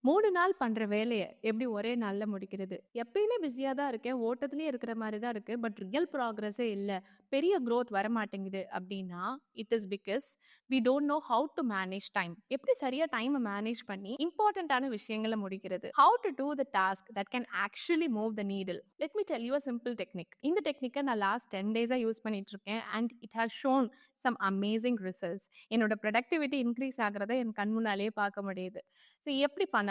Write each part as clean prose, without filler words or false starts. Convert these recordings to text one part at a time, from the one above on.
3 நாள் பண்ற வேலைய எப்படி ஒரே நாள்ல முடிக்கிறது? எப்பயுமே பிஸியா தான் இருக்கேன். ஓட்டத்திலேயே இருக்கிற மாரி தான் இருக்கு. பட் ரியல் ப்ராக்ரஸே இல்ல. பெரிய குரோத் வரமாட்டேங்குது அப்டின்னா, it is because we don't know how to manage time. எப்படி சரியா டைம மேனேஜ் பண்ணி இம்பார்ட்டன்ட்டான விஷயங்கள முடிக்கிறது? How to do the task that can actually move the needle. Let me tell you a simple technique. இந்த டெக்னிக்க நான் லாஸ்ட் 10 டேஸா யூஸ் பண்ணிட்டு இருக்கேன். And it has shown some amazing results. என்னோட ப்ரொடக்டிவிட்டி இன்கிரீஸ் ஆகுறத என் கண் முன்னாலயே பார்க்க முடியுது. ஸோ எப்படி பண்ணலாம்?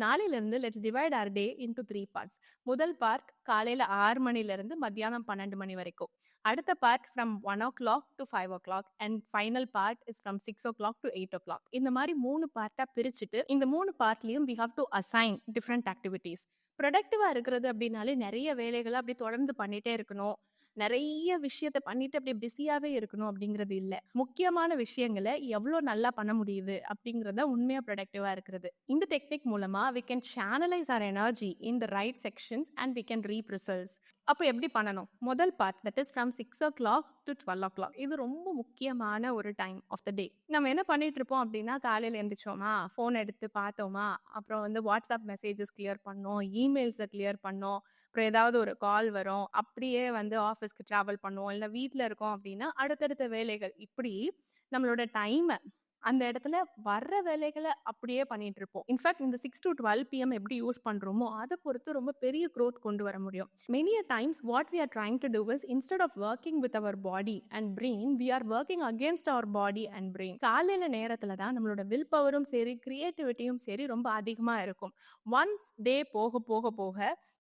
நாளையிலிருந்து let's divide R day into 3 parts. முதல் பார்ட் காலையில 6 மணிலிருந்து மத்தியானம் 12 மணி வரைக்கும். அடுத்த part from 1:00 to 5:00 and final part is from 6:00 to 8:00. இந்த மாதிரி 3 பார்ட்டா பிரிச்சுட்டு இந்த 3 பார்ட்லயும் we have to assign different activities. ப்ரொடக்டிவா இருக்கிறது அப்படின்னாலே நிறைய வேலைகளை அப்படி தொடர்ந்து பண்ணிட்டே இருக்கணும். நிறைய விஷயத்த பண்ணிட்டு அப்படியே பிஸியாவே இருக்கணும் அப்படிங்கிறது இல்ல. முக்கியமான விஷயங்கள எவ்வளோ நல்லா பண்ண முடியுது அப்படிங்கிறது தான் உண்மையா ப்ரொடக்டிவா இருக்கிறது. இந்த டெக்னிக் மூலமா we can channelize our energy in the right sections and we can reap results. அப்போ எப்படி பண்ணணும்? முதல் part that is from 6:00 to 12:00. இது ரொம்ப முக்கியமான ஒரு டைம் ஆஃப் த டே. நம்ம என்ன பண்ணிட்டு இருப்போம் அப்படின்னா, காலையில எந்திரிச்சோமா, ஃபோன் எடுத்து பார்த்தோமா, அப்புறம் வந்து வாட்ஸ்அப் மெசேஜஸ் கிளியர் பண்ணோம், இமெயில்ஸை கிளியர் பண்ணோம், அப்புறம் ஏதாவது ஒரு கால் வரும், அப்படியே வந்து ஆஃபீஸ்க்கு ட்ராவல் பண்ணுவோம், இல்லை வீட்டில் இருக்கோம் அப்படின்னா அடுத்தடுத்த வேலைகள், இப்படி நம்மளோட டைமை அந்த இடத்துல வர்ற வேலைகளை அப்படியே பண்ணிட்டு இருப்போம். இன்ஃபேக்ட் இந்த 6 to 12 PM எப்படி யூஸ் பண்றோமோ அதை பொறுத்து ரொம்ப பெரிய growth கொண்டு வர முடியும். Many a times what we are trying to do is instead of working with our body and brain, we are working against our body and brain. காலையில நேரத்துல தான் நம்மளோட வில் பவரும் சரி கிரியேட்டிவிட்டியும் சரி ரொம்ப அதிகமா இருக்கும். ஒன்ஸ் டே போக போக போக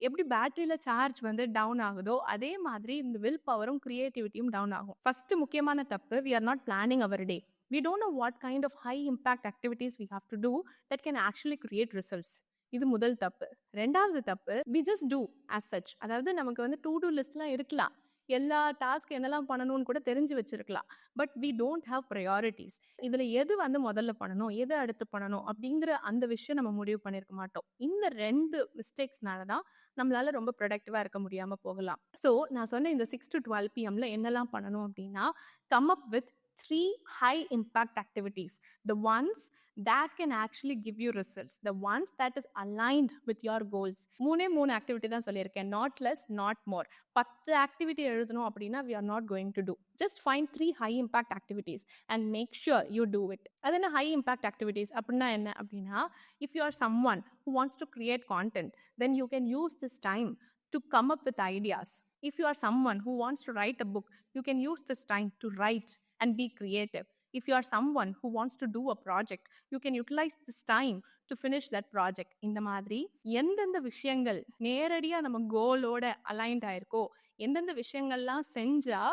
எப்படி பேட்டரியில சார்ஜ் வந்து டவுன் ஆகுதோ அதே மாதிரி இந்த வில் பவரும் கிரியேட்டிவிட்டியும் டவுன் ஆகும். ஃபர்ஸ்ட் முக்கியமான தப்பு, we are not planning our day. We don't know what kind of high impact activities we have to do that can actually create results. இது முதல் தப்பு. ரெண்டாவது தப்பு, we just do as such. அதாவது நமக்கு வந்து to do லிஸ்ட்லாம் இருக்கலாம், எல்லா டாஸ்க் என்னெல்லாம் பண்ணணும்னு கூட தெரிஞ்சு வச்சிருக்கலாம். But we don't have priorities. இதுல எது வந்து முதல்ல பண்ணணும், எது அடுத்து பண்ணணும் அப்படிங்கிற அந்த விஷயம் நம்ம முடிவு பண்ணியிருக்க மாட்டோம். இந்த 2 மிஸ்டேக்ஸ்னால தான் நம்மளால ரொம்ப ப்ரொடக்டிவா இருக்க முடியாம போகலாம். ஸோ நான் சொன்ன இந்த 6 to 12 PMல என்னெல்லாம் பண்ணணும் அப்படின்னா, come up with 3 high impact activities, the ones that can actually give you results, the ones that is aligned with your goals. மூணே ஆக்டிவிட்டி தான் சொல்லியிருக்கேன், not less not more. 10 activity எழுதணும் அப்படின்னா we are not going to do. Just find 3 high impact activities and make sure you do it. அது என்ன high impact activities அப்படின்னா என்ன அப்படின்னா, if you are someone who wants to create content, then you can use this time to come up with ideas. If you are someone who wants to write a book, you can use this time to write and be creative. If you are someone who wants to do a project, you can utilize this time to finish that project. இந்த மாதிரி எந்தெந்த விஷயங்கள் நேரடியா நம்ம கோலோட aligned ஆயிருக்கோ, எந்தெந்த விஷயங்கள்லாம் செஞ்சா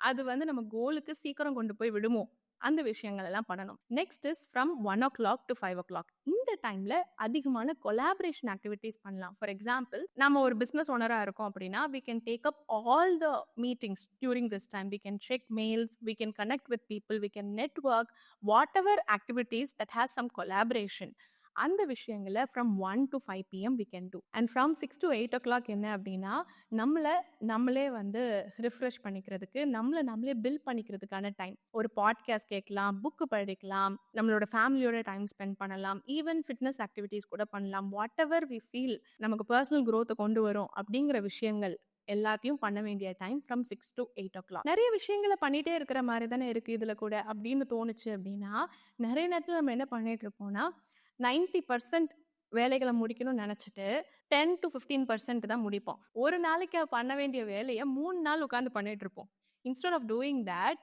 அது வந்து நம்ம கோலுக்கு சீக்கிரம் கொண்டு போய் விடுமோ அந்த விஷயங்கள் எல்லாம் பண்ணணும். Next is from 1:00 to 5:00. இந்த டைம்ல அதிகமான கொலாபரேஷன் ஆக்டிவிட்டிஸ் பண்ணலாம். ஃபார் எக்ஸாம்பிள், நம்ம ஒரு பிசினஸ் ஓனரா இருக்கோம் அப்படின்னா we can take up all the meetings during this time. We can check mails, we can connect with people, we can network, whatever activities that has some collaboration. அந்த விஷயங்களை from 1 to 5 PM we can do. And from 6 to 8:00 என்ன அப்படின்னா, நம்மளே வந்து refresh பண்ணிக்கிறதுக்கு, நம்மளே build பண்ணிக்கிறதுக்கான time. ஒரு podcast கேட்கலாம், புக்கு படிக்கலாம், நம்மளோட ஃபேமிலியோட டைம் ஸ்பெண்ட் பண்ணலாம், ஈவன் ஃபிட்னஸ் ஆக்டிவிட்டீஸ் கூட பண்ணலாம். வாட் எவர் வி ஃபீல் நமக்கு பர்சனல் growth கொண்டு வரும் அப்படிங்கிற விஷயங்கள் எல்லாத்தையும் பண்ண வேண்டிய டைம் ஃப்ரம் 6 to 8:00. நிறைய விஷயங்களை பண்ணிட்டே இருக்கிற மாதிரி தானே இருக்கு இதுல கூட அப்படின்னு தோணுச்சு அப்படின்னா, நிறைய நேரத்தில் நம்ம என்ன பண்ணிட்டு இருப்போம்னா, 90% வேலைகளை முடிக்கணும்னு நினைச்சிட்டு 10 to 15% தான் முடிப்போம். ஒரு நாளைக்கு பண்ண வேண்டிய வேலையை 3 நாள் உட்காந்து பண்ணிட்டு இருப்போம். இன்ஸ்டெட் ஆஃப் டூயிங் தட்,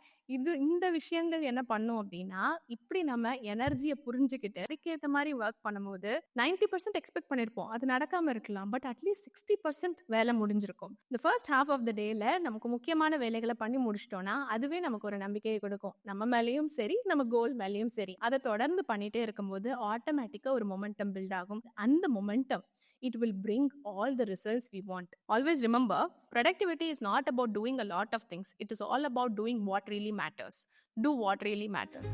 இந்த விஷயங்கள் என்ன பண்ணும் அப்படின்னா, இப்படி நம்ம எனர்ஜியை புரிஞ்சுக்கிட்டு அதுக்கேற்ற மாதிரி ஒர்க் பண்ணும்போது 90% எக்ஸ்பெக்ட் பண்ணியிருப்போம், அது நடக்காம இருக்கலாம். பட் அட்லீஸ்ட் 60% வேலை முடிஞ்சிருக்கும். இந்த ஃபர்ஸ்ட் ஹாஃப் ஆஃப் த டேல நமக்கு முக்கியமான வேலைகளை பண்ணி முடிச்சிட்டோம்னா அதுவே நமக்கு ஒரு நம்பிக்கையை கொடுக்கும், நம்ம மேலேயும் சரி நம்ம கோல் மேலேயும் சரி. அதை தொடர்ந்து பண்ணிட்டே இருக்கும்போது ஆட்டோமேட்டிக்கா ஒரு மொமெண்டம் பில்ட் ஆகும். அந்த momentum, it will bring all the results we want. Always remember, productivity is not about doing a lot of things. It is all about doing what really matters. Do what really matters.